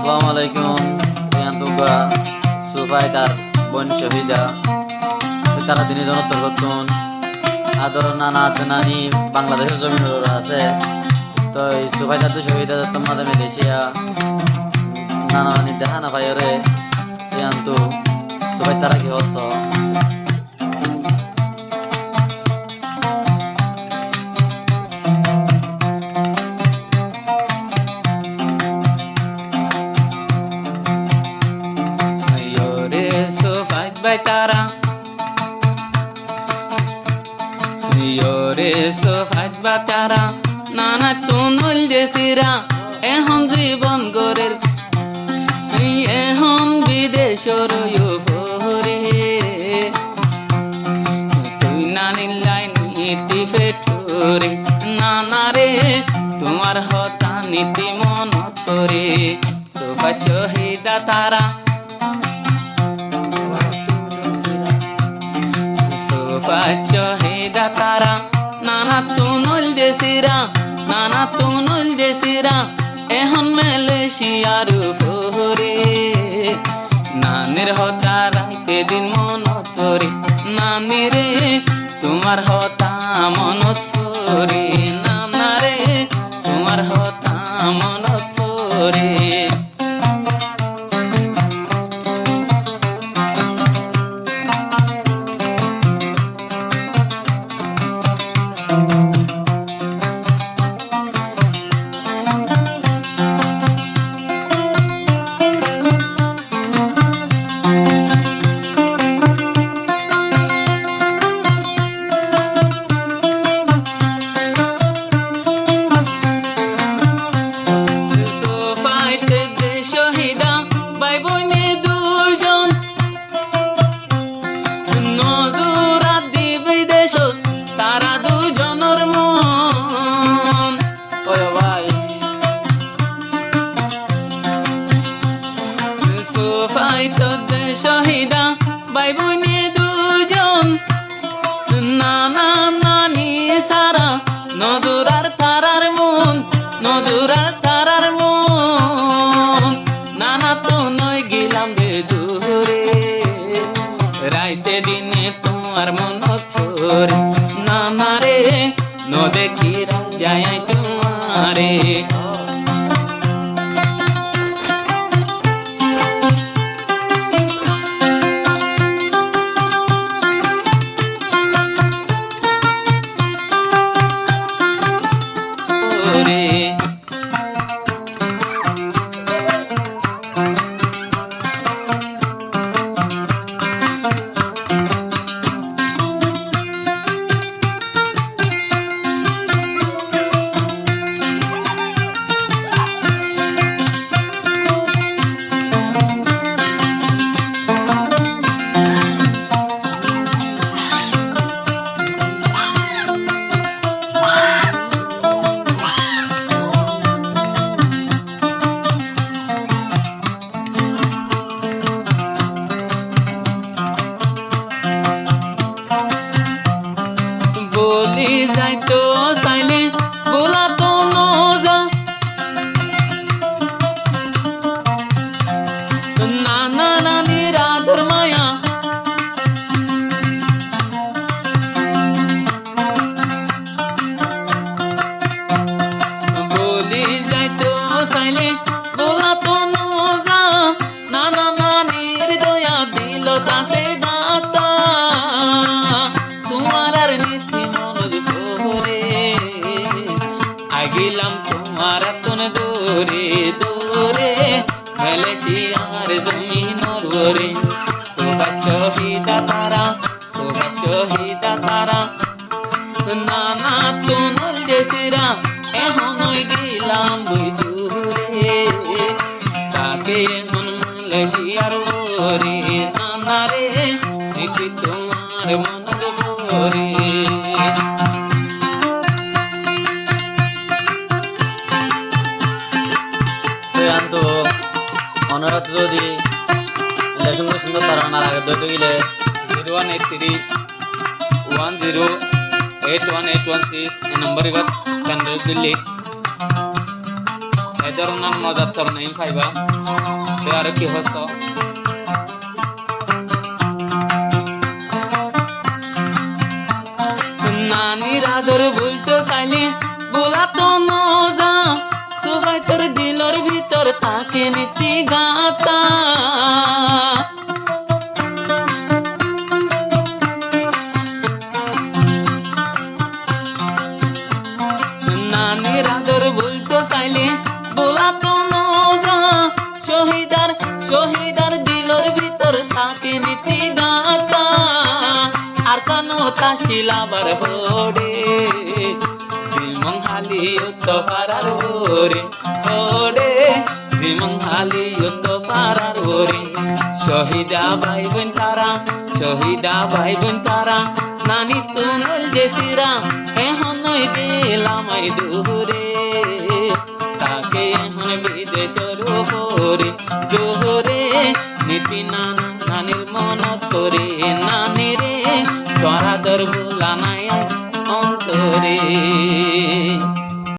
আসসালামু আলাইকুম। তুগা সুফাই তার বোন শহীদা তারা দিনে জনতর করতুন আদর নানা নানি বাংলাদেশের জমিন আছে। তো এই সুফাই তার শহীদা তোমাদের মালয়েশিয়া নানা নানি দেখা না পাই রে তো সুফাই তারা কি হচ্ছ Baitara Yore sofat batara Nana tunul desira Ehon জীবন গরের ehon bideshor yufore তুই নানির লাইন নীতি ফেটরে নানা রে তোমার হতা নীতি মনত করে সোফা শহীদা তারা শহীদা তারা নানা তুনুল দেশিরা এখন মালয়েশিয়ার ফোরে নানির হতা রাইতে দিন মনত পরে নানি রে তোমার হতা মনত পরে নানা রে তোমার হতা মনত পরে শহীদা ভাই বোনে দুজন নজরাত দিবে দেশ তারা দুজনের মন ভাই সোফাই তো শহীদা ভাই বোনে দুজন নানা নানি সারা নজরার তারার মন নজরার তারার মন নানা তো নয় গেলাম রে দূরে রাইতে দিনে তোমার মন থরে নানা রে ন দেখি যায় তোমারে বলি যাইতো চাইলে বোলা তো নজা নানা নানি রাধর মায়া বলি যাইতো চাইলে বোলা তো নজা নানা নানির দয়া দিল তাসে দাতা তোমার আর নীতি মনদ ফোরে আগিলাম তোমার তুন দূরে দূরে মালয়েশিয়ার জমিনর ওরে সোফা শহীদা তারা নানা তুনুল দেশিরা এখন গেলাম বই দূরে তাকে এখন মালয়েশিয়ার ওরে নানা রে নীতি তোমার মনদ ফোরে অনুরোধ যদি সুন্দর সুন্দর তারা না লাগে দইতে গেলে 0183 108116 এই নম্বর ইবাদ কান্ডার দিল্লি এই ধরনের মজার তোর নেই পাইবা তে আর কি হস নানির আদর বলতে চাইলে বলা তো নজা সবাই তোর দিলর ভিতর থাকে নীতি গাতা নানির আদর বলতে চাইলে বলা তো নজা শহীদার দিলর ভিতর থাকে নীতি গাতা আর কানো তাশিলাবার হরে জিমং হালি তো পারার হরে হরে জিমং হালি তো পারার হরে শহীদা ভাই বোন তারা নানি তুনল দেশিরা এখন নই দিলামাই দুহরে তাকে এখন বিদেশের উপরে দুহরে নীতি নানির মনত করে নানি রে তোরা দর ভুলা নাই অন্তরে